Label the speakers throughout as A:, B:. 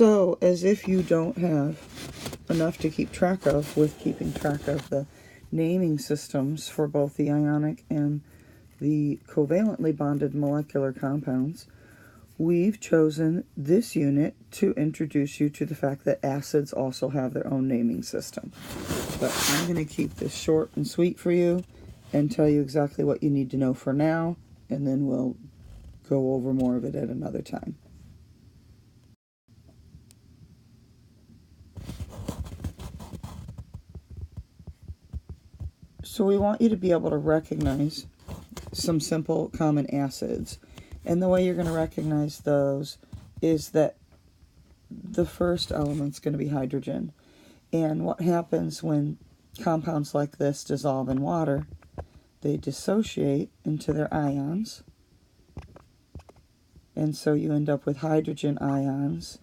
A: So, as if you don't have enough to keep track of with keeping track of the naming systems for both the ionic and the covalently bonded molecular compounds, we've chosen this unit to introduce you to the fact that acids also have their own naming system. But I'm going to keep this short and sweet for you and tell you exactly what you need to know for now, and then we'll go over more of it at another time. So we want you to be able to recognize some simple common acids. And the way you're going to recognize those is that the first element's going to be hydrogen. And what happens when compounds like this dissolve in water, they dissociate into their ions. And so you end up with hydrogen ions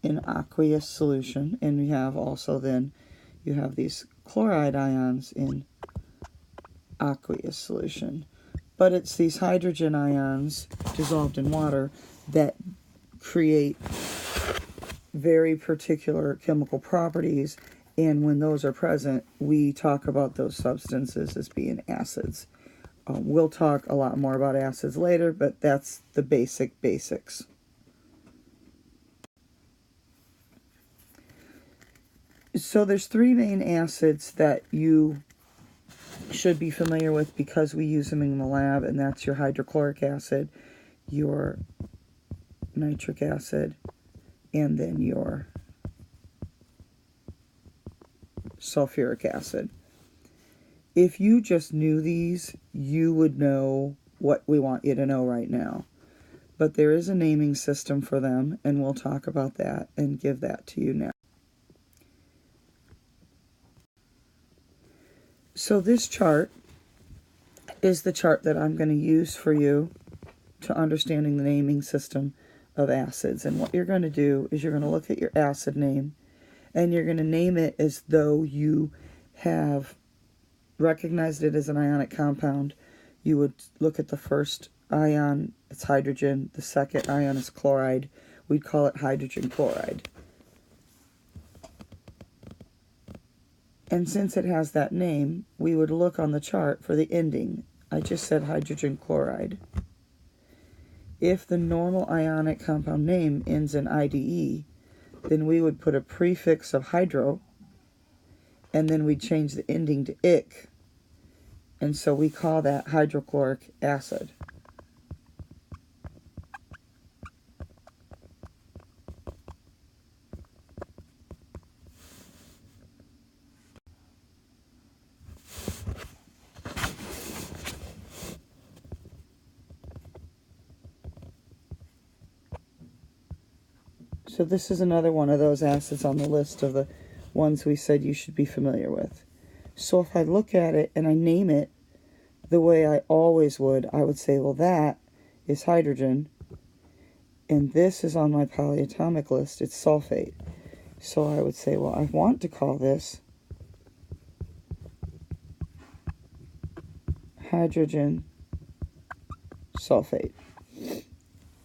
A: in aqueous solution. And we have also then, you have these chloride ions in aqueous solution. But it's these hydrogen ions dissolved in water that create very particular chemical properties, and when those are present, we talk about those substances as being acids. We'll talk a lot more about acids later, but that's the basics. So there's three main acids that you should be familiar with because we use them in the lab, and that's your hydrochloric acid, your nitric acid, and then your sulfuric acid. If you just knew these, you would know what we want you to know right now. But there is a naming system for them, and we'll talk about that and give that to you now. So this chart is the chart that I'm going to use for you to understanding the naming system of acids. And what you're going to do is you're going to look at your acid name, and you're going to name it as though you have recognized it as an ionic compound. You would look at the first ion, it's hydrogen. The second ion is chloride. We'd call it hydrogen chloride. And since it has that name, we would look on the chart for the ending. I just said hydrogen chloride. If the normal ionic compound name ends in IDE, then we would put a prefix of hydro, and then we'd change the ending to ic, and so we call that hydrochloric acid. So this is another one of those acids on the list of the ones we said you should be familiar with. So if I look at it and I name it the way I always would, I would say, well, that is hydrogen, and this is on my polyatomic list, it's sulfate. So I would say, well, I want to call this hydrogen sulfate.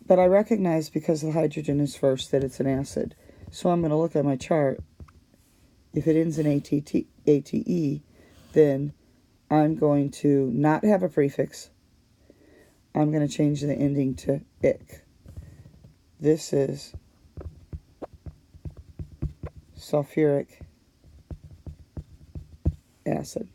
A: But I recognize, because the hydrogen is first, that it's an acid. So I'm going to look at my chart. If it ends in ATE, then I'm going to not have a prefix. I'm going to change the ending to ic. This is sulfuric acid.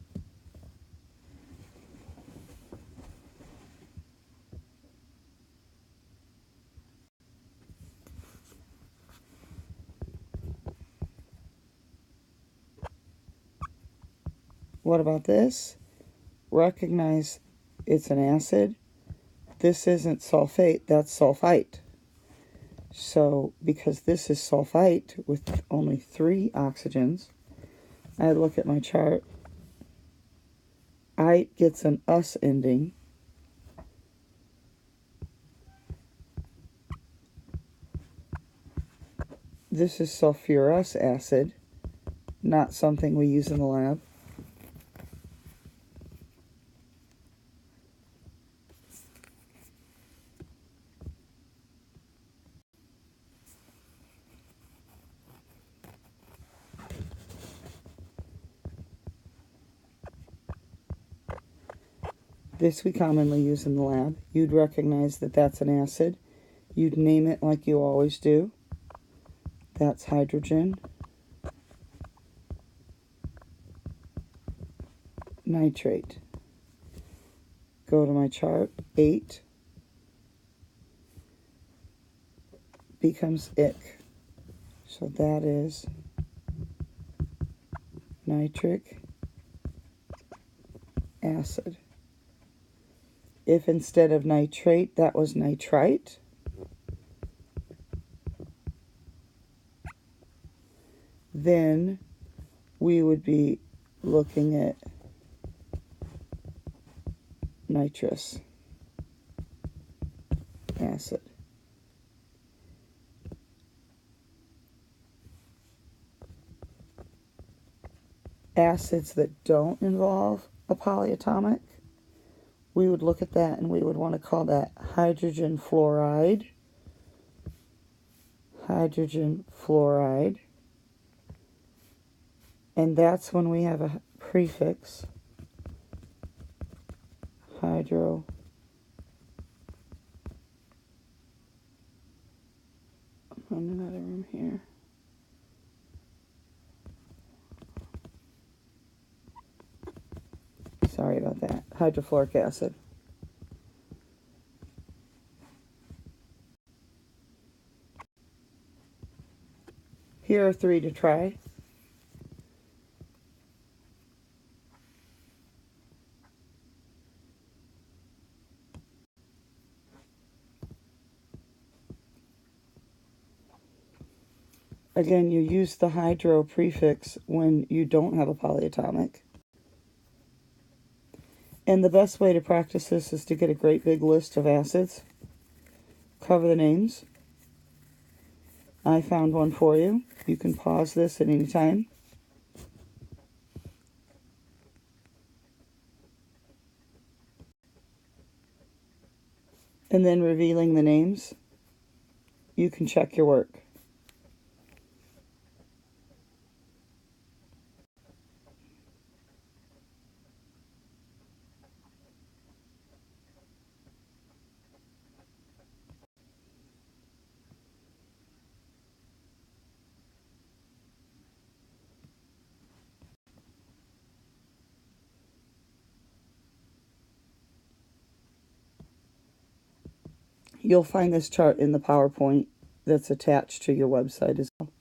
A: What about this? Recognize it's an acid. This isn't sulfate, that's sulfite. So, because this is sulfite with only 3 oxygens, I look at my chart. I gets an us ending. This is sulfurous acid, not something we use in the lab. This we commonly use in the lab. You'd recognize that that's an acid. You'd name it like you always do. That's hydrogen. Nitrate. Go to my chart. 8 becomes ick. So that is nitric acid. If instead of nitrate that was nitrite, then we would be looking at nitrous acid. Acids that don't involve a polyatomic, we would look at that and we would want to call that hydrogen fluoride. Hydrogen fluoride. And that's when we have a prefix, hydro. I'm in another room here. Sorry about that. Hydrofluoric acid. Here are 3 to try. Again, you use the hydro prefix when you don't have a polyatomic. And the best way to practice this is to get a great big list of acids. Cover the names. I found one for you. You can pause this at any time. And then revealing the names, you can check your work. You'll find this chart in the PowerPoint that's attached to your website as well.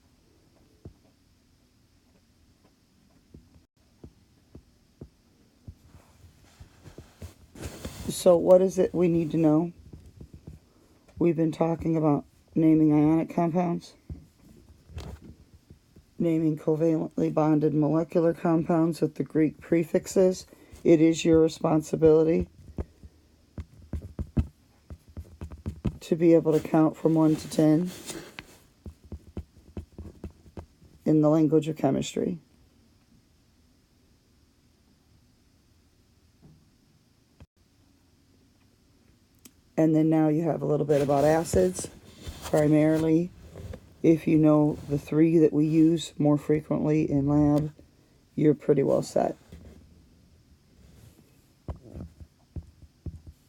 A: So what is it we need to know? We've been talking about naming ionic compounds, naming covalently bonded molecular compounds with the Greek prefixes. It is your responsibility to be able to count from 1 to 10 in the language of chemistry. And then now you have a little bit about acids. Primarily, if you know the 3 that we use more frequently in lab, you're pretty well set.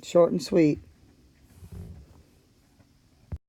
A: Short and sweet.